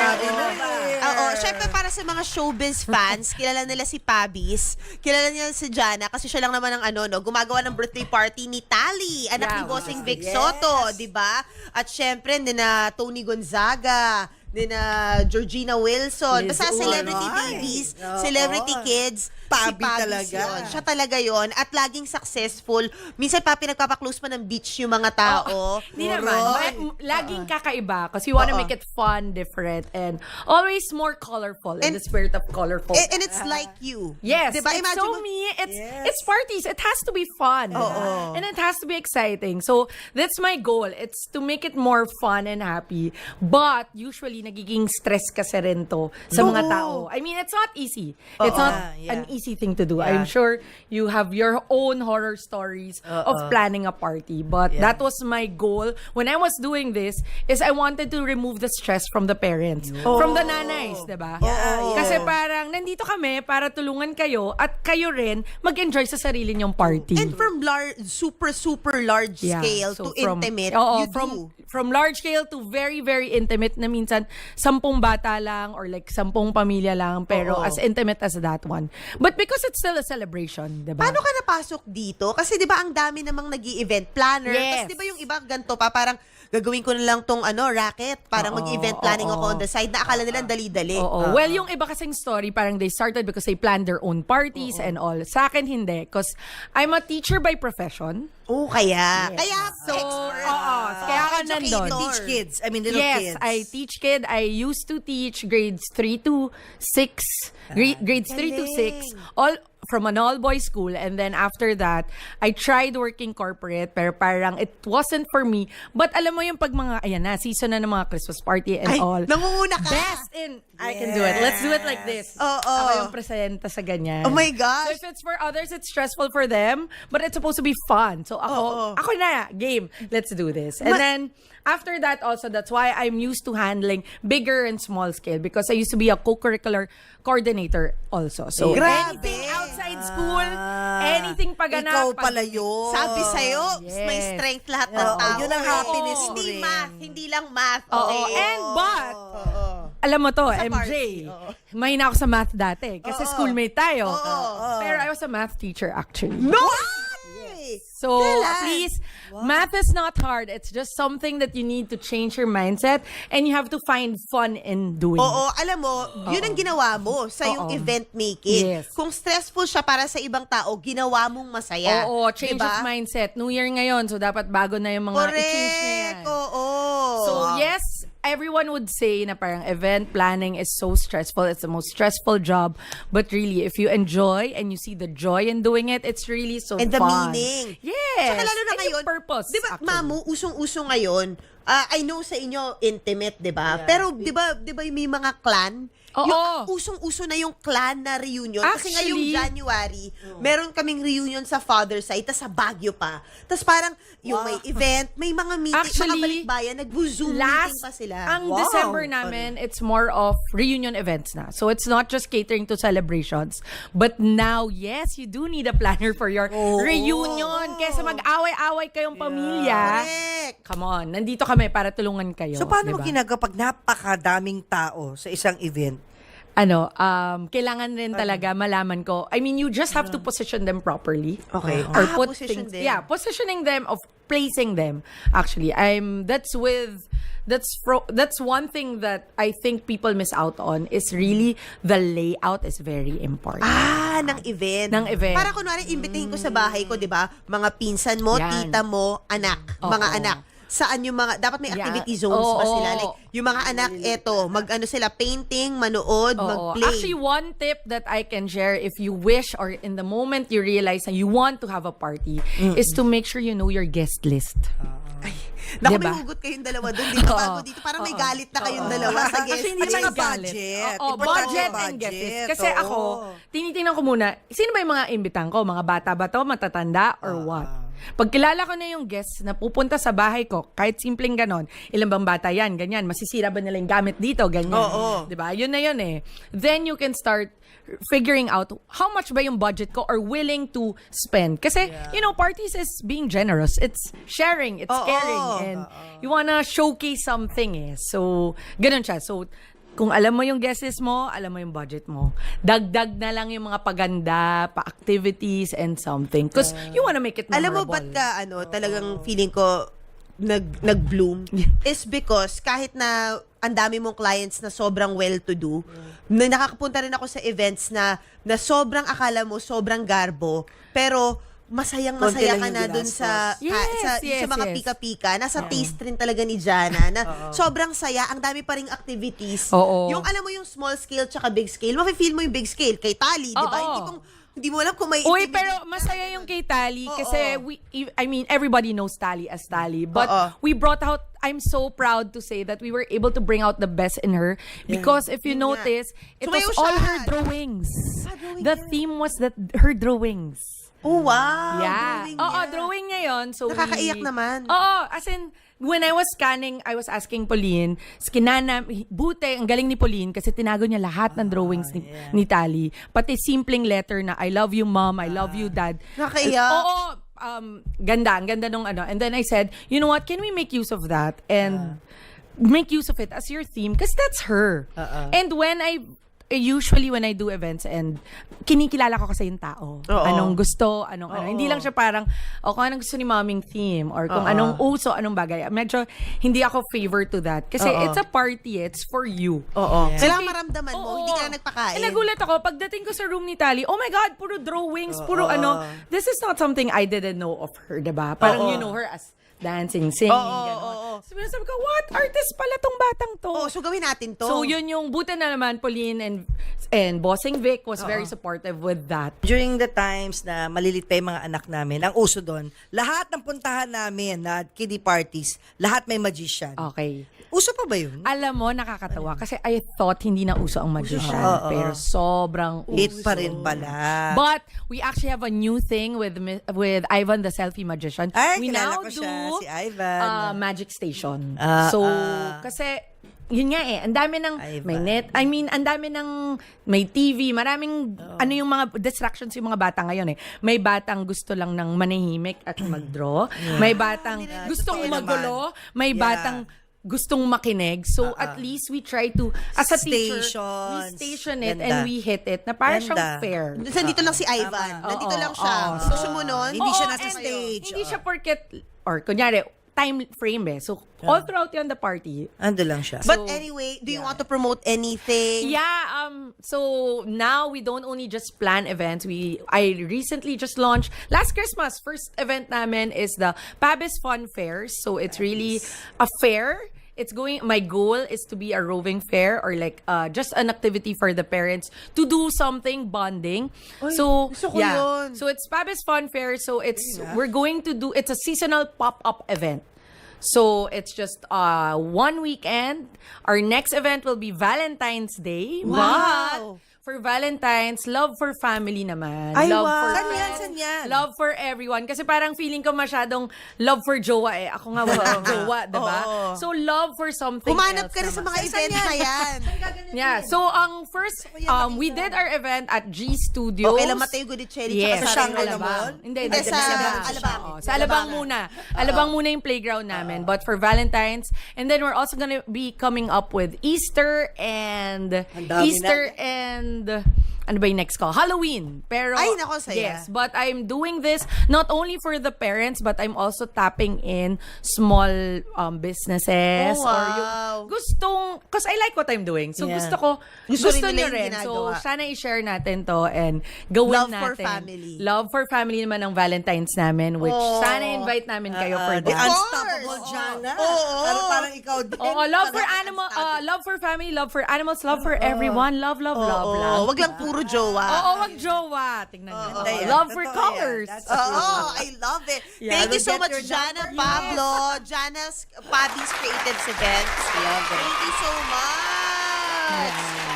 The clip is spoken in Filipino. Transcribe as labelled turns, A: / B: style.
A: Sinabi na eh.
B: Oo, syempre para sa mga showbiz fans, kilala nila si Pabis, kilala nila si Jana kasi siya lang naman ang gumagawa ng birthday party ni Tali, anak ni Bossing Vic Soto, 'di ba? At syempre din na Tony Gonzaga, din na Georgina Wilson, basta celebrity babies, celebrity kids,
A: Pabi
B: si Pabis
A: talaga.
B: yun. Siya talaga yon at laging successful. Minsan pa pinagpapaklose pa ng beach yung mga tao.
C: Hindi naman. Laging kakaiba because you wanna make it fun, different, and always more colorful in the spirit of colorful.
B: And it's like you.
C: Yes,
B: Diba?
C: it's
B: Imagine
C: so
B: mo-
C: me. It's parties. It has to be fun. And it has to be exciting. So, that's my goal. It's to make it more fun and happy. But, usually, nagiging stress kasi rin to sa mga tao. I mean, it's not easy. It's not an easy thing to do. I'm sure you have your own horror stories of planning a party. But that was my goal. When I was doing this, is I wanted to remove the stress from the parents. From the nanays, diba? Kasi parang, nandito kami para tulungan kayo at kayo rin mag-enjoy sa sarili nyong party.
B: And from super large scale to intimate, you
C: from large scale to very, very intimate na minsan 10 bata lang or like 10 pamilya lang pero as intimate as that one. But because it's still a celebration, diba?
B: Paano ka napasok dito? Kasi 'di ba ang dami namang nag-i-event planner.
C: Yes.
B: Kasi 'di ba yung iba ganito pa parang gagawin ko na lang tong racket, parang mag-event planning ako on the side na akala nila ang dali-dali.
C: Well, yung iba kasing story, parang they started because they planned their own parties and all. Sa akin, hindi. Because I'm a teacher by profession.
B: Oh, kaya.
C: Yes.
B: Kaya
C: So,
B: expert.
C: kaya ka nandun.
B: Educator.
A: Teach kids. I mean, little
C: Yes,
A: kids.
C: I teach kid. I used to teach grades 3 to 6. Grades 3 to 6. All from an all-boys school. And then after that, I tried working corporate. Pero parang it wasn't for me. But alam mo yung pag mga, ayan na, season na ng mga Christmas party and
B: Ay,
C: all.
B: nangunguna ka.
C: Best in, I can do it. Let's do it like this. Ako yung presenta sa ganyan.
B: Oh my gosh.
C: So if it's for others, it's stressful for them, but it's supposed to be fun. So ako na, game. Let's do this. And then after that also, that's why I'm used to handling bigger and small scale because I used to be a co-curricular coordinator also. So
B: Grabe.
C: anything outside school, anything paganap.
A: Ikaw pala yun.
B: Sabi sa'yo,
C: Yes.
B: may strength lahat ng tao.
A: Yun ang happiness mo
B: Hindi
A: rin.
B: math, hindi lang math.
C: Oo.
B: Okay.
C: And but, alam mo to, MJ,
B: party,
C: mahina ako sa math dati kasi schoolmate tayo. Pero I was a math teacher actually.
B: No!
C: So,
B: Kailan?
C: please, math is not hard. It's just something that you need to change your mindset and you have to find fun in doing.
B: Oo, alam mo, yun ang ginawa mo sa yung event making.
C: Yes.
B: Kung stressful siya para sa ibang tao, ginawa mong masaya.
C: Oo, change
B: Diba?
C: of mindset. New Year ngayon, so dapat bago na yung mga i-change na yan.
B: Correct, oo.
C: So, yes, everyone would say na parang event planning is so stressful. It's the most stressful job. But really, if you enjoy and you see the joy in doing it, it's really so
B: And the
C: fun.
B: meaning.
C: Yes.
B: Saka lalo na
C: And
B: ngayon,
C: yung purpose.
B: di ba,
C: actually.
B: Mamu, usong-uso ngayon, I know sa inyo, intimate, di ba? Pero di ba may mga clan?
C: Oo.
B: Yung usong-uso na yung clan na reunion. Kasi ngayong
C: Actually,
B: January, meron kaming reunion sa father side, tas sa Baguio pa. Tas parang, yung may event, may mga meeting,
C: Actually,
B: mga balikbayan, nag-Zoom meeting pa sila.
C: Ang December namin, it's more of reunion events na. So it's not just catering to celebrations. But now, yes, you do need a planner for your reunion. Kesa mag-away-away kayong pamilya.
B: Correct.
C: Come on, nandito kami para tulungan kayo.
A: So, paano mo
C: diba?
A: ginagawa pag napakadaming tao sa isang event?
C: Kailangan rin talaga malaman ko. I mean, you just have to position them properly.
B: Okay.
C: Or put
B: Position
C: things,
B: them.
C: yeah, positioning them of placing them. Actually, that's one thing that I think people miss out on is really the layout is very important.
B: Ng event.
C: Ng event.
B: Para kunwari, imbitahin ko sa bahay ko, di ba? Mga pinsan mo,
C: Yan.
B: tita mo, anak.
C: Oo.
B: Mga anak. Saan yung mga, dapat may
C: Yeah.
B: activity zones ba
C: Oo.
B: sila? Like, yung mga anak, eto, mag-ano sila, painting, manood,
C: Oo.
B: mag-play.
C: Actually, one tip that I can share if you wish or in the moment you realize na you want to have a party is to make sure you know your guest list.
B: Naku,
C: Diba?
B: may hugot kayong dalawa doon. Dito, bago dito, parang may galit na kayong dalawa sa guest.
C: Kasi hindi
A: At saka
C: naman galit.
A: budget.
C: Oo,
A: Importante
C: budget
A: yung
C: and guest list.
A: budget.
C: Kasi ako, tinitingnan ko muna, sino ba yung mga imbitang ko? Mga bata ba to? Matatanda? Or what? Pag kilala ko na yung guests na pupunta sa bahay ko, kahit simpleng ganon, ilan bang bata yan, ganyan, masisira ba nila yung gamit dito, ganyan.
B: Oo.
C: Diba? Yun na yun eh. Then you can start figuring out how much ba yung budget ko or willing to spend. Kasi, you know, parties is being generous. It's sharing, it's caring, and you wanna showcase something eh. So, ganun siya. So, kung alam mo yung guest list mo, alam mo yung budget mo. Dagdag na lang yung mga paganda, pa-activities, and something. Because you wanna make it
B: Alam mo
C: memorable.
B: ba't ka, talagang feeling ko, nag-bloom? Is because kahit na ang dami mong clients na sobrang well-to-do, na nakakapunta rin ako sa events na sobrang akala mo, sobrang garbo, pero masayang-masaya
A: Konti lang
B: ka
A: yung
B: na dun sa,
C: Yes,
B: sa mga
C: yes.
B: pika-pika. Nasa taste rin talaga ni Jana na sobrang saya, ang dami pa ring activities.
C: Oo.
B: Yung alam mo yung small scale tsaka big scale, mafe-feel mo yung big scale kay Tali, di ba?
C: Oo.
B: Hindi mo alam kung may
C: Uy, pero masaya yung kay Tali kasi everybody knows Tali as Tali. But we brought out, I'm so proud to say that we were able to bring out the best in her because if you
B: Yun nga.
C: notice, it was
B: Sumayaw
C: all
B: siya.
C: her drawings.
B: drawing
C: The
B: niya.
C: theme was her drawings.
B: Oh, wow.
C: Yeah.
B: Drawing
C: Oo,
B: niya.
C: drawing niya yun. So
B: Nakakaiyak naman.
C: Oo, as in, when I was scanning, I was asking Pauline, skinana, buti, ang galing ni Pauline kasi tinago niya lahat ng drawings ni Tali. Pati simpleng letter na, I love you, Mom, I love you, Dad.
B: Nakakaiyak.
C: Oo, ganda, ang ganda nung ano. And then I said, you know what, can we make use of that? And make use of it as your theme because that's her. And usually when I do events and kinikilala ko kasi yung tao. Anong gusto, ano. Hindi lang siya parang, kung anong gusto ni maming theme or kung anong uso, anong bagay. Medyo hindi ako favor to that. Kasi it's a party, it's for you.
B: Kailangan maramdaman mo,
C: Oo.
B: hindi ka na nagpakain.
C: Eh, nagulat ako, pagdating ko sa room ni Tali, oh my God, puro drawings, puro ano. This is not something I didn't know of her, diba? Parang you know her as dancing, singing, gano'n. Sabi ko, what? Artist pala tong batang to.
B: So gawin natin to.
C: So yun yung buti na naman Pauline and Bossing Vic was very supportive with that.
A: During the times na malilit pa yung mga anak namin, ang uso doon, lahat ng puntahan namin na kiddie parties, lahat may magician.
C: Okay.
A: Uso pa ba yun?
C: Alam mo, nakakatawa kasi I thought hindi na uso ang magician. Pero sobrang uso.
A: Hit pa rin pala.
C: But we actually have a new thing with Ivan the Selfie Magician.
A: Ay,
C: we
A: kilala
C: now
A: ko
C: do
A: siya, si Ivan.
C: Magic Station.
A: Ah,
C: So, kasi yun nga ang dami ng
A: Ivan.
C: may net, ang dami ng may TV, maraming ano yung mga distractions yung mga bata ngayon May batang gusto lang ng manahimik at mag-draw. May batang gustong
A: Totoo
C: magulo,
A: naman.
C: may
A: Yeah.
C: batang gustong makinig. So at least we try to as a teacher, we
A: Stations.
C: station it
A: Ganda.
C: and we hit it na para siyang
A: Ganda.
C: fair.
B: Nandito lang si Ivan. Nandito lang siya. Gusto mo nun?
A: Hindi siya
C: Oo,
A: nasa
C: and
A: stage.
C: Hindi siya porket, or kunyari, time frame So, all throughout yun the party.
A: Ando lang siya.
B: But anyway, do you want to promote anything?
C: Yeah, so now we don't only just plan events. I recently just launched, last Christmas, first event namin is the Pabis Fun Fairs. So it's really a fair. My goal is to be a roving fair or like just an activity for the parents to do something bonding. So
B: gusto ko yun.
C: So it's Pabis Fun Fair. So it's it's a seasonal pop-up event. So it's just one weekend. Our next event will be Valentine's Day.
B: Wow.
C: But for Valentine's, love for family naman.
B: Ay,
C: love
B: wow.
C: for
A: Saan yan?
C: friends,
A: Saan yan?
C: Love for everyone. Kasi parang feeling ko masyadong love for jowa Ako nga wala jowa, diba? So love for something
B: Humanap
C: else
B: ka na sa
C: naman.
B: mga events na yan.
C: Yeah. So ang first, we did our event at G Studios.
B: Okay lang, Mateo Gudicelli
C: Yes.
B: tsaka
A: Sa
B: sa
A: Shangri-La Mall?
C: Hindi,
B: Hindi, sa
C: Alabang.
B: Alabang.
C: Oo, Sa Alabang muna. Alabang muna yung playground namin. But for Valentine's, and then we're also gonna be coming up with Easter and ano ba yung next ko? Halloween. Pero,
B: Ay, nako, saya.
C: yes, but I'm doing this not only for the parents, but I'm also tapping in small businesses.
B: Oh,
C: Or
B: wow.
C: yung gustong, because I like what I'm doing. So
A: Yeah.
C: gusto ko,
B: Gusto
C: gusto
B: rin nila
C: nyo
B: yung
C: rin. So
B: ginagawa.
C: sana i-share natin to and gawin
B: Love
C: natin.
B: for family.
C: Love for family naman ang Valentine's namin, which
B: Oh.
C: sana invite namin kayo for
A: The
C: that.
A: Unstoppable Jana.
B: Oo.
A: Parang ikaw din.
C: Oo, love for animal, love for family, love for animals, love for everyone, love, love, love, love.
B: Wag lang puro jowa.
C: Oo, wag jowa. Tingnan nyo.
A: Hindi yan.
C: Love for
A: Totoo yan.
C: colors.
A: That's
B: Oo, I love it.
C: Yeah.
B: Thank you so
A: Get
B: much,
A: your
B: Jana
A: number.
B: Pablo. Jana's Pabi's Creatives Events.
A: Love it.
B: Thank you so much.